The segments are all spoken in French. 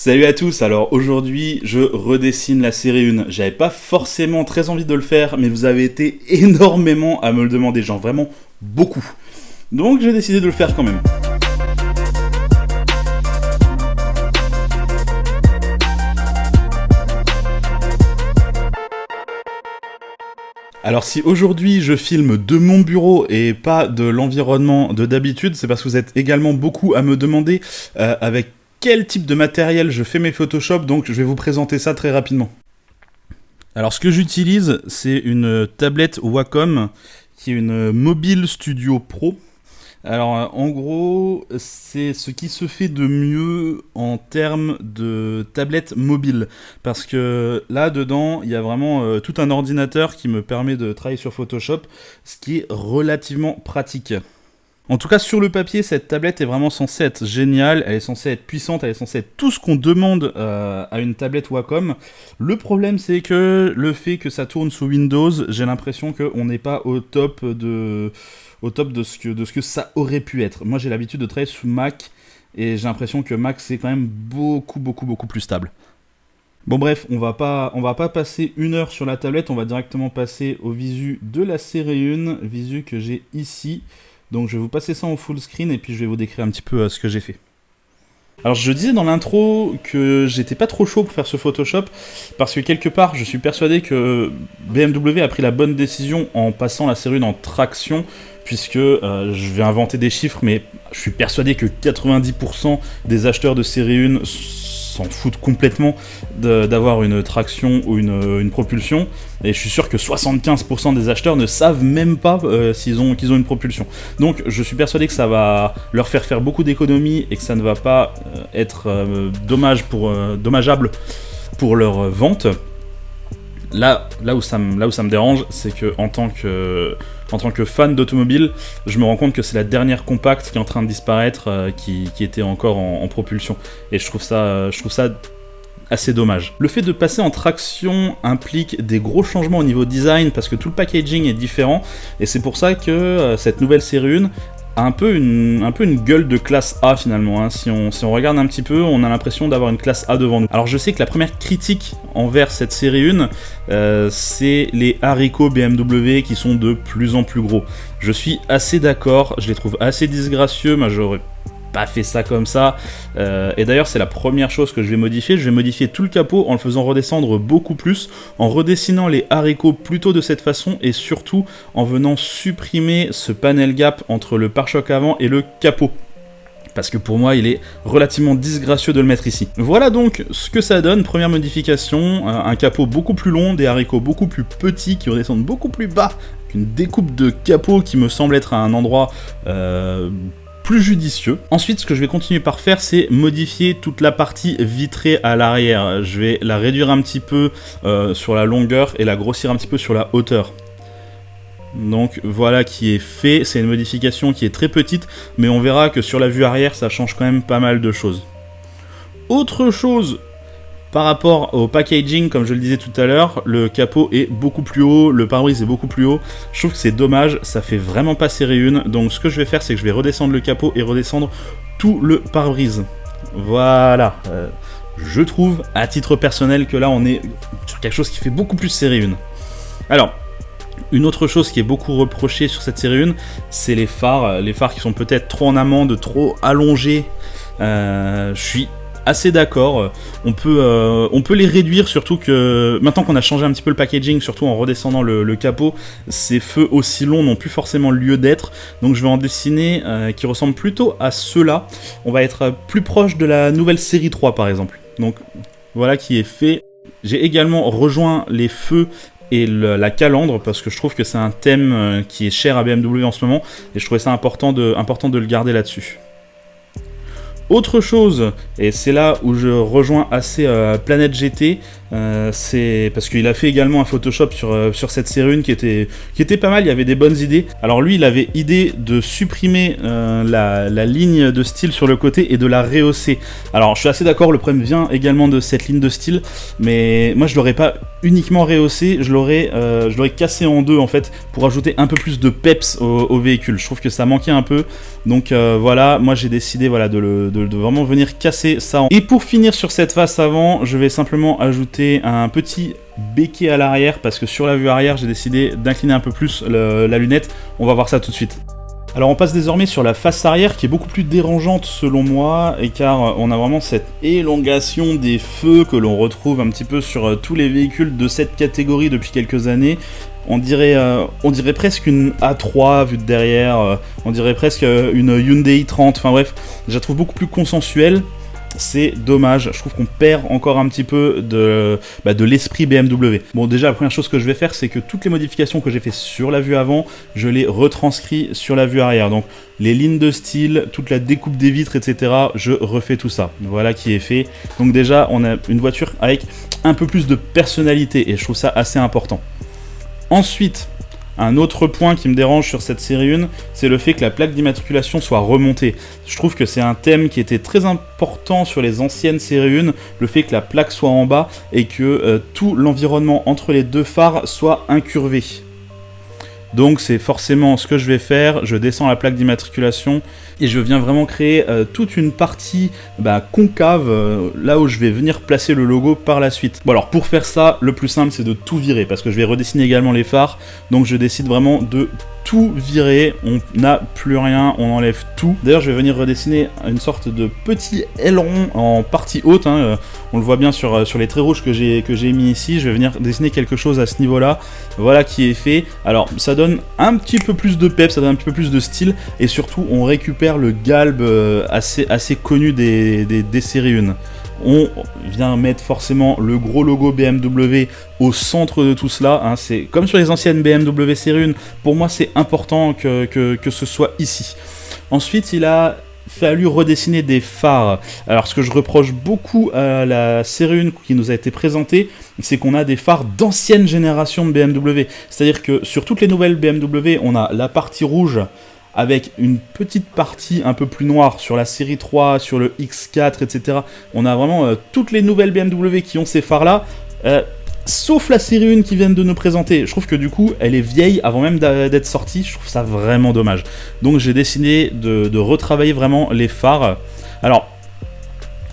Salut à tous, alors aujourd'hui je redessine la série 1. J'avais pas forcément très envie de le faire, mais vous avez été énormément à me le demander, genre vraiment beaucoup. Donc j'ai décidé de le faire quand même. Alors si aujourd'hui je filme de mon bureau et pas de l'environnement de d'habitude, c'est parce que vous êtes également beaucoup à me demander avec quel type de matériel je fais mes Photoshop, donc je vais vous présenter ça très rapidement. Alors ce que j'utilise, c'est une tablette Wacom, qui est une Mobile Studio Pro. Alors en gros, c'est ce qui se fait de mieux en termes de tablette mobile. Parce que là dedans, il y a vraiment tout un ordinateur qui me permet de travailler sur Photoshop, ce qui est relativement pratique. En tout cas, sur le papier, cette tablette est vraiment censée être géniale, elle est censée être puissante, elle est censée être tout ce qu'on demande à une tablette Wacom. Le problème, c'est que le fait que ça tourne sous Windows, j'ai l'impression qu'on n'est pas au top de ce que ça aurait pu être. Moi, j'ai l'habitude de travailler sous Mac, et j'ai l'impression que Mac, c'est quand même beaucoup plus stable. Bon bref, on va pas passer une heure sur la tablette, on va directement passer au visu de la série 1, visu que j'ai ici. Donc je vais vous passer ça en full screen et puis je vais vous décrire un petit peu ce que j'ai fait. Alors je disais dans l'intro que j'étais pas trop chaud pour faire ce Photoshop parce que quelque part je suis persuadé que BMW a pris la bonne décision en passant la série 1 en traction, puisque je vais inventer des chiffres, mais je suis persuadé que 90% des acheteurs de série 1 s'en foutent complètement d'avoir une traction ou une propulsion, et je suis sûr que 75% des acheteurs ne savent même pas qu'ils ont une propulsion. Donc je suis persuadé que ça va leur faire beaucoup d'économies et que ça ne va pas être dommageable pour leur vente. Là où ça me dérange, c'est que en tant que fan d'automobile, je me rends compte que c'est la dernière compacte qui est en train de disparaître, qui était encore en propulsion. Et je trouve ça assez dommage. Le fait de passer en traction implique des gros changements au niveau design, parce que tout le packaging est différent, et c'est pour ça que cette nouvelle série 1 a un peu une gueule de classe A finalement, hein. Si on regarde un petit peu, on a l'impression d'avoir une classe A devant nous. Alors je sais que la première critique envers cette série 1, c'est les haricots BMW qui sont de plus en plus gros. Je suis assez d'accord, je les trouve assez disgracieux, moi j'aurais pas fait ça comme ça, et d'ailleurs c'est la première chose que je vais modifier tout le capot en le faisant redescendre beaucoup plus, en redessinant les haricots plutôt de cette façon, et surtout en venant supprimer ce panel gap entre le pare-choc avant et le capot. Parce que pour moi, il est relativement disgracieux de le mettre ici. Voilà donc ce que ça donne, première modification, un capot beaucoup plus long, des haricots beaucoup plus petits qui redescendent beaucoup plus bas, une découpe de capot qui me semble être à un endroit plus judicieux. Ensuite, ce que je vais continuer par faire, c'est modifier toute la partie vitrée à l'arrière. Je vais la réduire un petit peu sur la longueur et la grossir un petit peu sur la hauteur. Donc voilà qui est fait, c'est une modification qui est très petite, mais on verra que sur la vue arrière, ça change quand même pas mal de choses. Autre chose, par rapport au packaging, comme je le disais tout à l'heure, le capot est beaucoup plus haut, le pare-brise est beaucoup plus haut. Je trouve que c'est dommage, ça fait vraiment pas série 1. Donc ce que je vais faire, c'est que je vais redescendre le capot et redescendre tout le pare-brise. Voilà. Je trouve, à titre personnel, que là on est sur quelque chose qui fait beaucoup plus série 1. Alors, une autre chose qui est beaucoup reprochée sur cette série 1, c'est les phares qui sont peut-être trop en amande, trop allongés. Je suis assez d'accord, on peut les réduire, surtout que maintenant qu'on a changé un petit peu le packaging, surtout en redescendant le capot, ces feux aussi longs n'ont plus forcément lieu d'être, donc je vais en dessiner qui ressemblent plutôt à ceux-là. On va être plus proche de la nouvelle série 3 par exemple, donc voilà qui est fait. J'ai également rejoint les feux et la calandre, parce que je trouve que c'est un thème qui est cher à BMW en ce moment, et je trouvais ça important de le garder là-dessus. Autre chose, et c'est là où je rejoins assez Planète GT, c'est parce qu'il a fait également un Photoshop sur cette série 1 qui était pas mal, il y avait des bonnes idées. Alors lui, il avait idée de supprimer la ligne de style sur le côté et de la rehausser. Alors je suis assez d'accord, le problème vient également de cette ligne de style, mais moi je l'aurais pas uniquement rehaussé, je l'aurais cassé en deux en fait, pour ajouter un peu plus de peps au véhicule. Je trouve que ça manquait un peu, donc voilà, moi j'ai décidé de de vraiment venir casser ça. Et pour finir sur cette face avant, je vais simplement ajouter un petit béquet à l'arrière, parce que sur la vue arrière, j'ai décidé d'incliner un peu plus la lunette. On va voir ça tout de suite. Alors on passe désormais sur la face arrière qui est beaucoup plus dérangeante selon moi, et car on a vraiment cette élongation des feux que l'on retrouve un petit peu sur tous les véhicules de cette catégorie depuis quelques années. On dirait presque une A3 vue de derrière, on dirait presque une Hyundai i30, enfin bref, je la trouve beaucoup plus consensuelle. C'est dommage, je trouve qu'on perd encore un petit peu de l'esprit BMW. Bon, déjà la première chose que je vais faire, c'est que toutes les modifications que j'ai fait sur la vue avant, je les retranscris sur la vue arrière. Donc les lignes de style, toute la découpe des vitres, etc. Je refais tout ça. Voilà qui est fait. Donc déjà, on a une voiture avec un peu plus de personnalité et je trouve ça assez important. Ensuite, un autre point qui me dérange sur cette série 1, c'est le fait que la plaque d'immatriculation soit remontée. Je trouve que c'est un thème qui était très important sur les anciennes séries 1, le fait que la plaque soit en bas et que tout l'environnement entre les deux phares soit incurvé. Donc c'est forcément ce que je vais faire, je descends la plaque d'immatriculation et je viens vraiment créer toute une partie concave, là où je vais venir placer le logo par la suite. Bon alors pour faire ça, le plus simple c'est de tout virer, parce que je vais redessiner également les phares, donc je décide vraiment de tout virer, on n'a plus rien, on enlève tout. D'ailleurs je vais venir redessiner une sorte de petit aileron en partie haute, hein, on le voit bien sur les traits rouges que j'ai mis ici, je vais venir dessiner quelque chose à ce niveau là, voilà qui est fait. Alors ça donne un petit peu plus de pep, ça donne un petit peu plus de style, et surtout on récupère le galbe assez connu des séries 1. On vient mettre forcément le gros logo BMW au centre de tout cela, hein. C'est comme sur les anciennes BMW série 1, pour moi c'est important que ce soit ici. Ensuite il a fallu redessiner des phares. Alors ce que je reproche beaucoup à la série 1 qui nous a été présentée, c'est qu'on a des phares d'ancienne génération de BMW. C'est-à-dire que sur toutes les nouvelles BMW, on a la partie rouge avec une petite partie un peu plus noire sur la série 3, sur le X4, etc. On a vraiment toutes les nouvelles BMW qui ont ces phares-là, sauf la série 1 qui viennent de nous présenter. Je trouve que du coup, elle est vieille avant même d'être sortie, je trouve ça vraiment dommage. Donc j'ai décidé de retravailler vraiment les phares. Alors,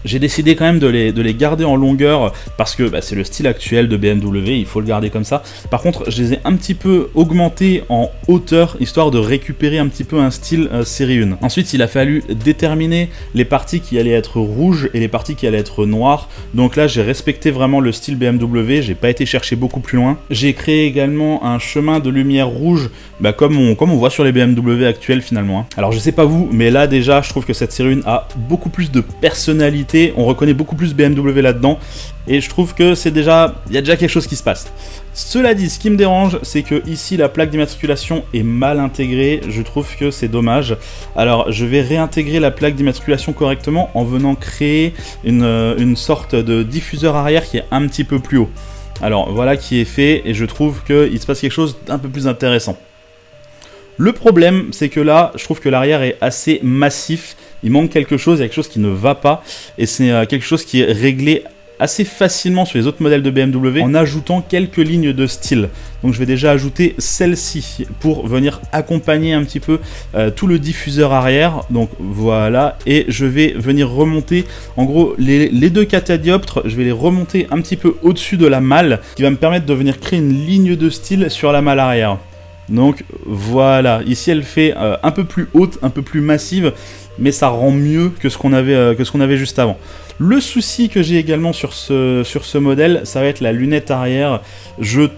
j'ai décidé quand même de les garder en longueur parce que c'est le style actuel de BMW, il faut le garder comme ça. Par contre, je les ai un petit peu augmentés en hauteur, histoire de récupérer un petit peu un style série 1. Ensuite, il a fallu déterminer les parties qui allaient être rouges et les parties qui allaient être noires. Donc là, j'ai respecté vraiment le style BMW, j'ai pas été chercher beaucoup plus loin. J'ai créé également un chemin de lumière rouge, comme on voit sur les BMW actuels finalement. Alors je sais pas vous, mais là déjà, je trouve que cette série 1 a beaucoup plus de personnalité. On reconnaît beaucoup plus BMW là-dedans et je trouve que il y a déjà quelque chose qui se passe. Cela dit, ce qui me dérange, c'est que ici la plaque d'immatriculation est mal intégrée, je trouve que c'est dommage. Alors je vais réintégrer la plaque d'immatriculation correctement en venant créer une sorte de diffuseur arrière qui est un petit peu plus haut. Alors voilà qui est fait et je trouve qu'il se passe quelque chose d'un peu plus intéressant. Le problème, c'est que là, je trouve que l'arrière est assez massif. Il manque quelque chose, il y a quelque chose qui ne va pas. Et c'est quelque chose qui est réglé assez facilement sur les autres modèles de BMW en ajoutant quelques lignes de style. Donc je vais déjà ajouter celle-ci pour venir accompagner un petit peu tout le diffuseur arrière. Donc voilà, et je vais venir remonter, en gros, les deux catadioptres, je vais les remonter un petit peu au-dessus de la malle, qui va me permettre de venir créer une ligne de style sur la malle arrière. Donc voilà, ici elle fait un peu plus haute, un peu plus massive, mais ça rend mieux que ce qu'on avait juste avant. Le souci que j'ai également sur ce modèle, ça va être la lunette arrière. Je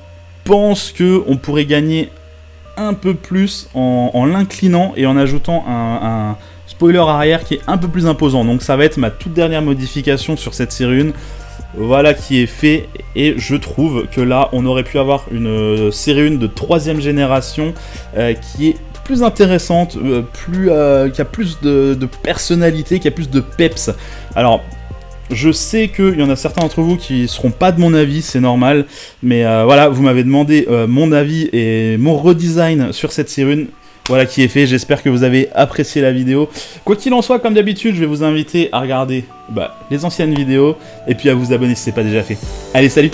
pense qu'on pourrait gagner un peu plus en l'inclinant et en ajoutant un spoiler arrière qui est un peu plus imposant. Donc ça va être ma toute dernière modification sur cette série 1. Voilà qui est fait, et je trouve que là on aurait pu avoir une série 1 de 3ème génération qui est plus intéressante, qui a plus de personnalité, qui a plus de peps. Alors je sais qu'il y en a certains d'entre vous qui seront pas de mon avis, c'est normal, mais voilà, vous m'avez demandé mon avis et mon redesign sur cette série 1. Voilà qui est fait, j'espère que vous avez apprécié la vidéo. Quoi qu'il en soit, comme d'habitude, je vais vous inviter à regarder les anciennes vidéos et puis à vous abonner si ce n'est pas déjà fait. Allez, salut!